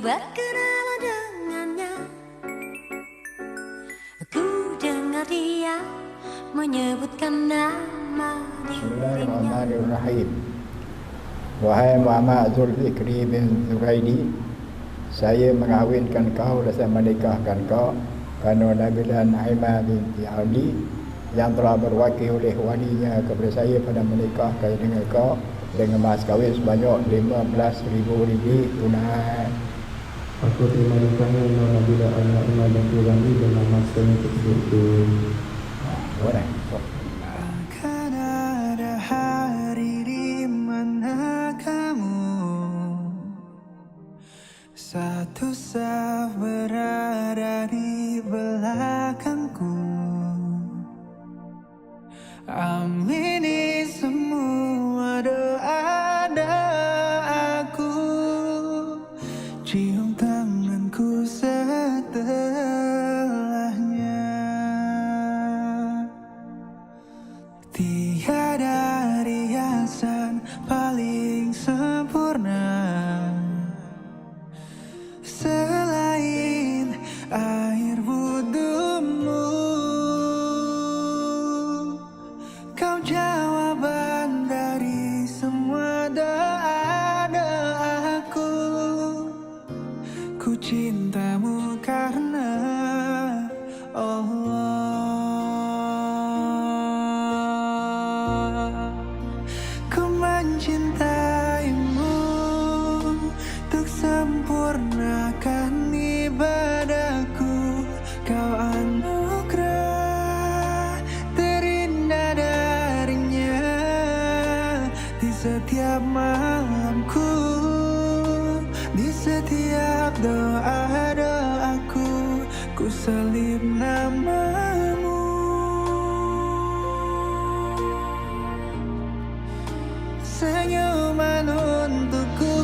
berkenalan dengannya. Aku dengar dia menyebutkan nama dirinya. Bismillahirrahmanirrahim. Wahai Muhammad Zulfikri bin Zuraidi, saya mengahwinkan kau dan menikahkan kau kerana Nabilah Naimah binti Ali yang telah berwakil oleh walinya kepada saya pada menikahkan dengan kau dengan mas kahwin sebanyak 15,000 lebih tunai. Aku terima nikahnya dengan Nabilah Naimah binti Ali dengan mas kahwin tersebut. Boleh. Akan ada hari di mana kamu satu saf berada di belakangku. Amini semua doa-doaku, cium tanganku setelahnya. Tiada riasan paling sempurna selain air wudhumu. Kau jawaban dari semua doa-doaku. Ku cintamu karena Allah. Ku mencintaimu untuk sempurnakan ibadahku. Kau anugerah terindah darinya di setiap malamku, di setiap doa-doaku. Ku salib namamu. Senyuman untukku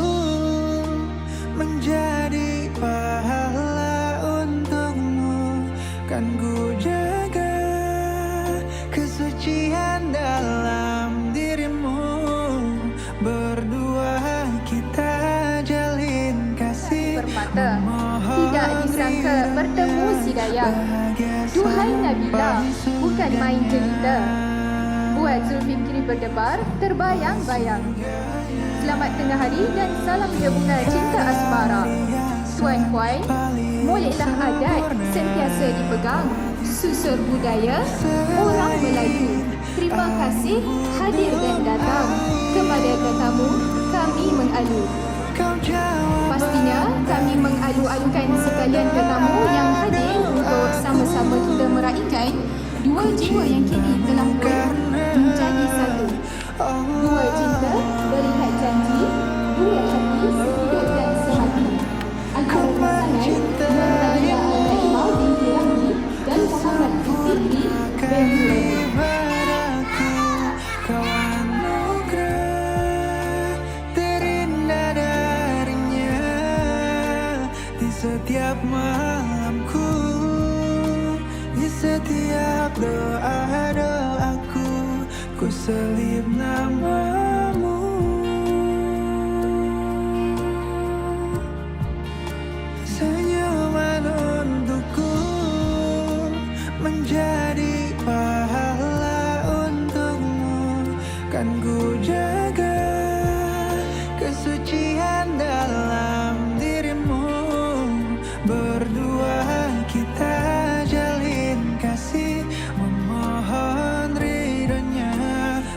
menjadi pahala untukmu. Kan ku jaga kesucian dalam dirimu. Berdua kita jalin kasih. Bermata, tidak disangka bertemu si Dayang. Duhai Nabilah, bukan main cerita. Buat Zulfikri berdebar, terbayang-bayang. Selamat tengah hari dan salam gabungan cinta asmara. Tuan-puan, moleklah adat sentiasa dipegang. Susur budaya orang Melayu. Terima kasih hadir dan datang. Kepada tetamu, kami mengalu. Pastinya kami mengalu-alukan sekalian tetamu yang hadir untuk sama-sama kita meraihkan dua jiwa yang kini telah pun menjadi satu. Dua cinta berikat janji, dua hati sehidup dan sehati. Antara pasangan Nabilah Naimah binti Rahmi dan Muhammad Zulfikri bin Zuraidi. Kau anugerah terindah darinya di setiap malamku, di setiap doa-doaku. Ku salib namamu. Senyuman untukku menjadi pahala untukmu. Kan ku jaga kesucian dalam dirimu. Berdua kita jalin kasih, memohon ridhonya,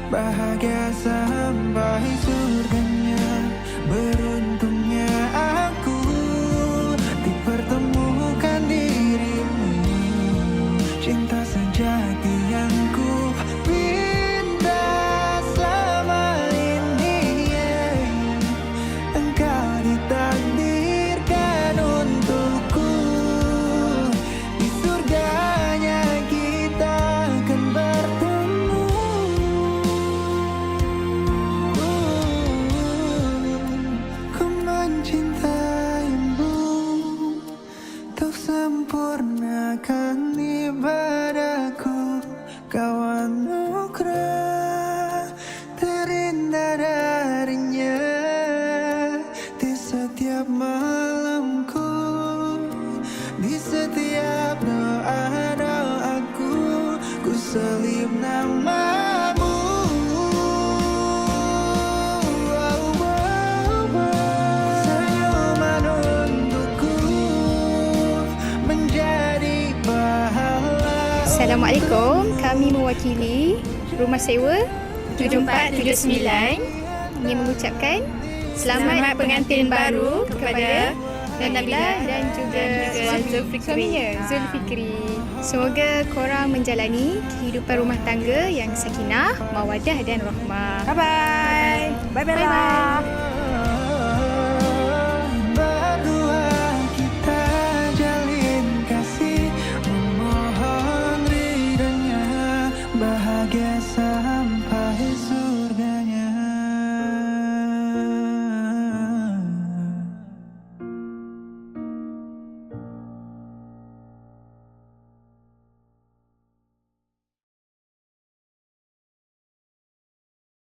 bahagia sampai surganya. Beruntungnya aku dipertemukan dirimu, cinta sejati yang ku pinta selama ini. Engkau ditakdirkan untukku, di surganya kita akan bertemu. Ku mencintaimu untuk sempurnakan ibadahku. Kau anugerah terindah darinya di setiap malam. selip namamu. Senyuman untukku menjadi pahala. Assalamualaikum, kami mewakili Rumah Sewa 7479 ingin mengucapkan selamat pengantin baru kepada Nabila dan juga suaminya Zulfikri. Semoga korang menjalani kehidupan rumah tangga yang sakinah, mawadah dan rahmah. Bye-bye. Bye-bye. Berdua kita jalin kasih, memohon ridhonya, bahagia